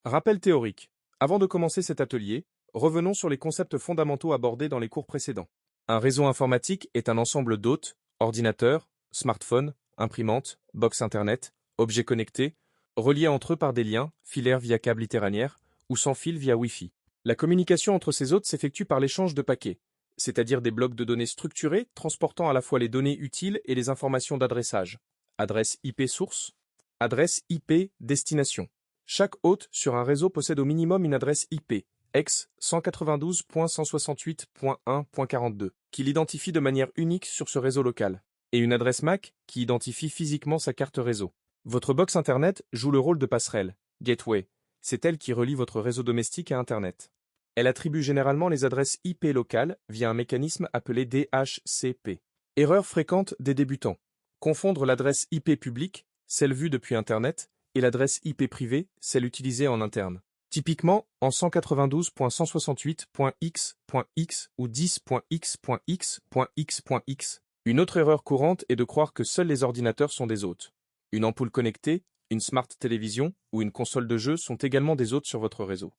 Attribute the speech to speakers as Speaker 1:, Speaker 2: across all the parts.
Speaker 1: Rappel théorique. Avant de commencer cet atelier, revenons sur les concepts fondamentaux abordés dans les cours précédents. Un réseau informatique est un ensemble d'hôtes, ordinateurs, smartphones, imprimantes, box Internet, objets connectés, reliés entre eux par des liens, filaires via câble itéranière ou sans fil via Wi-Fi. La communication entre ces hôtes s'effectue par l'échange de paquets, c'est-à-dire des blocs de données structurés transportant à la fois les données utiles et les informations d'adressage. Adresse IP source, adresse IP destination. Chaque hôte sur un réseau possède au minimum une adresse IP, ex 192.168.1.42, qui l'identifie de manière unique sur ce réseau local, et une adresse MAC qui identifie physiquement sa carte réseau. Votre box Internet joue le rôle de passerelle, gateway. C'est elle qui relie votre réseau domestique à Internet. Elle attribue généralement les adresses IP locales via un mécanisme appelé DHCP. Erreur fréquente des débutants. Confondre l'adresse IP publique, celle vue depuis Internet, et l'adresse IP privée, celle utilisée en interne. Typiquement, en 192.168.x.x ou 10.x.x.x.x. Une autre erreur courante est de croire que seuls les ordinateurs sont des hôtes. Une ampoule connectée, une smart télévision ou une console de jeu sont également des hôtes sur votre réseau.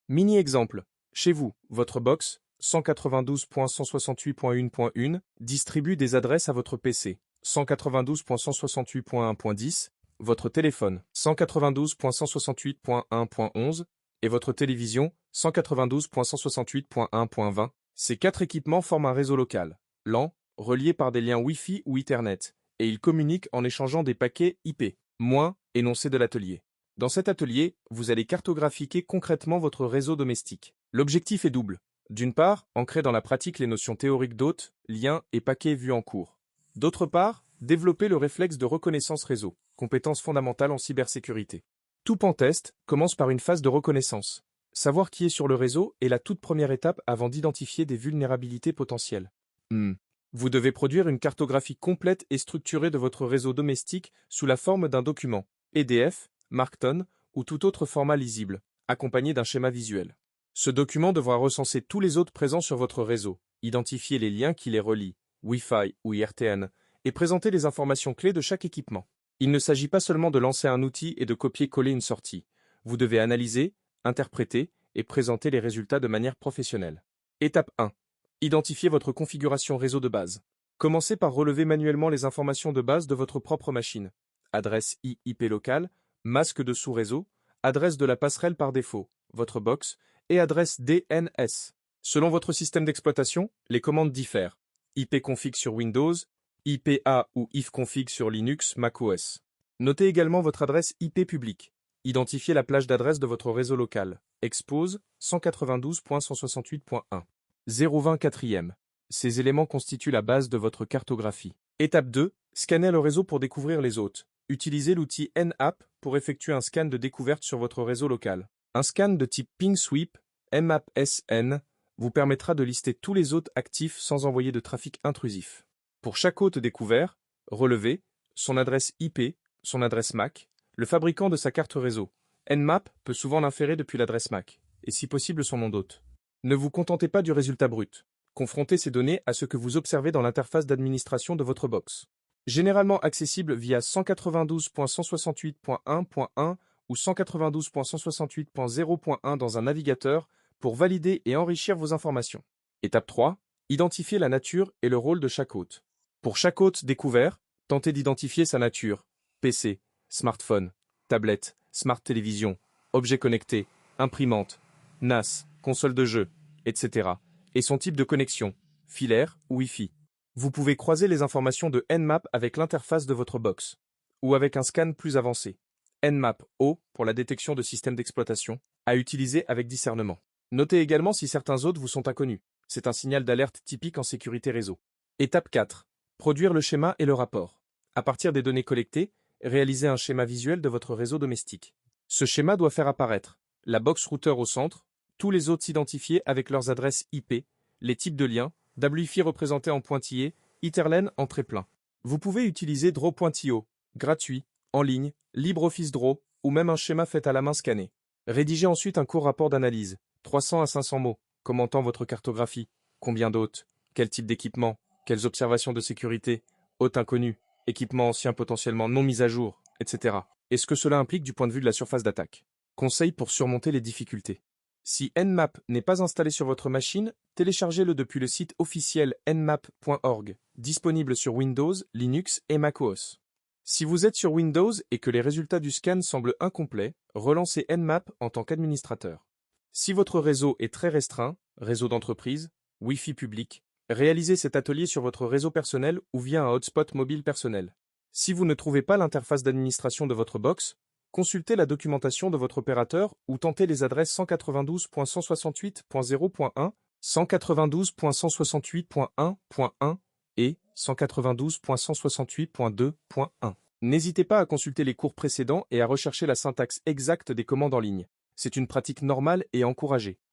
Speaker 1: Mini-exemple. Chez vous, votre box 192.168.1.1 distribue des adresses à votre PC. 192.168.1.10, votre téléphone 192.168.1.11 et votre télévision 192.168.1.20. Ces quatre équipements forment un réseau local, LAN, relié par des liens Wi-Fi ou Ethernet, et ils communiquent en échangeant des paquets IP. Moins énoncé de l'atelier. Dans cet atelier, vous allez cartographier concrètement votre réseau domestique. L'objectif est double. D'une part, ancrer dans la pratique les notions théoriques d'hôtes, liens et paquets vus en cours. D'autre part, développer le réflexe de reconnaissance réseau, compétence fondamentale en cybersécurité. Tout pentest commence par une phase de reconnaissance. Savoir qui est sur le réseau est la toute première étape avant d'identifier des vulnérabilités potentielles. Vous devez produire une cartographie complète et structurée de votre réseau domestique sous la forme d'un document, PDF, Markdown ou tout autre format lisible, accompagné d'un schéma visuel. Ce document devra recenser tous les hôtes présents sur votre réseau, identifier les liens qui les relient, Wi-Fi ou IRTN, et présenter les informations clés de chaque équipement. Il ne s'agit pas seulement de lancer un outil et de copier-coller une sortie. Vous devez analyser, interpréter et présenter les résultats de manière professionnelle. Étape 1. Identifiez votre configuration réseau de base. Commencez par relever manuellement les informations de base de votre propre machine. Adresse IP locale, masque de sous-réseau, adresse de la passerelle par défaut, votre box, et adresse DNS. Selon votre système d'exploitation, les commandes diffèrent. ipconfig sur Windows, IPA ou ifconfig sur Linux, macOS. Notez également votre adresse IP publique. Identifiez la plage d'adresse de votre réseau local. Expose 192.168.1. 024e. Ces éléments constituent la base de votre cartographie. Étape 2. Scannez le réseau pour découvrir les hôtes. Utilisez l'outil Nmap pour effectuer un scan de découverte sur votre réseau local. Un scan de type ping sweep, Mmap-SN, vous permettra de lister tous les hôtes actifs sans envoyer de trafic intrusif. Pour chaque hôte découvert, relevez son adresse IP, son adresse MAC, le fabricant de sa carte réseau. Nmap peut souvent l'inférer depuis l'adresse MAC, et si possible son nom d'hôte. Ne vous contentez pas du résultat brut. Confrontez ces données à ce que vous observez dans l'interface d'administration de votre box. Généralement accessible via 192.168.1.1 ou 192.168.0.1 dans un navigateur pour valider et enrichir vos informations. Étape 3. Identifiez la nature et le rôle de chaque hôte. Pour chaque hôte découvert, tentez d'identifier sa nature. PC, smartphone, tablette, smart télévision, objet connecté, imprimante, NAS, console de jeu, etc. et son type de connexion, filaire ou Wi-Fi. Vous pouvez croiser les informations de Nmap avec l'interface de votre box, ou avec un scan plus avancé. Nmap O pour la détection de systèmes d'exploitation, à utiliser avec discernement. Notez également si certains hôtes vous sont inconnus. C'est un signal d'alerte typique en sécurité réseau. Étape 4. Produire le schéma et le rapport. À partir des données collectées, réalisez un schéma visuel de votre réseau domestique. Ce schéma doit faire apparaître la box routeur au centre, tous les hôtes identifiés avec leurs adresses IP, les types de liens, WiFi représenté en pointillés, Etherlen en trait-plein. Vous pouvez utiliser Draw.io, gratuit, en ligne, LibreOffice Draw ou même un schéma fait à la main scanné. Rédigez ensuite un court rapport d'analyse, 300 à 500 mots, commentant votre cartographie. Combien d'hôtes? Quel type d'équipement? Quelles observations de sécurité? Hôtes inconnus? Équipements anciens potentiellement non mis à jour? Etc. Et ce que cela implique du point de vue de la surface d'attaque. Conseil pour surmonter les difficultés. Si Nmap n'est pas installé sur votre machine, téléchargez-le depuis le site officiel nmap.org, disponible sur Windows, Linux et macOS. Si vous êtes sur Windows et que les résultats du scan semblent incomplets, relancez Nmap en tant qu'administrateur. Si votre réseau est très restreint, réseau d'entreprise, Wi-Fi public, réalisez cet atelier sur votre réseau personnel ou via un hotspot mobile personnel. Si vous ne trouvez pas l'interface d'administration de votre box, consultez la documentation de votre opérateur ou tentez les adresses 192.168.0.1, 192.168.1.1 et 192.168.2.1. N'hésitez pas à consulter les cours précédents et à rechercher la syntaxe exacte des commandes en ligne. C'est une pratique normale et encouragée.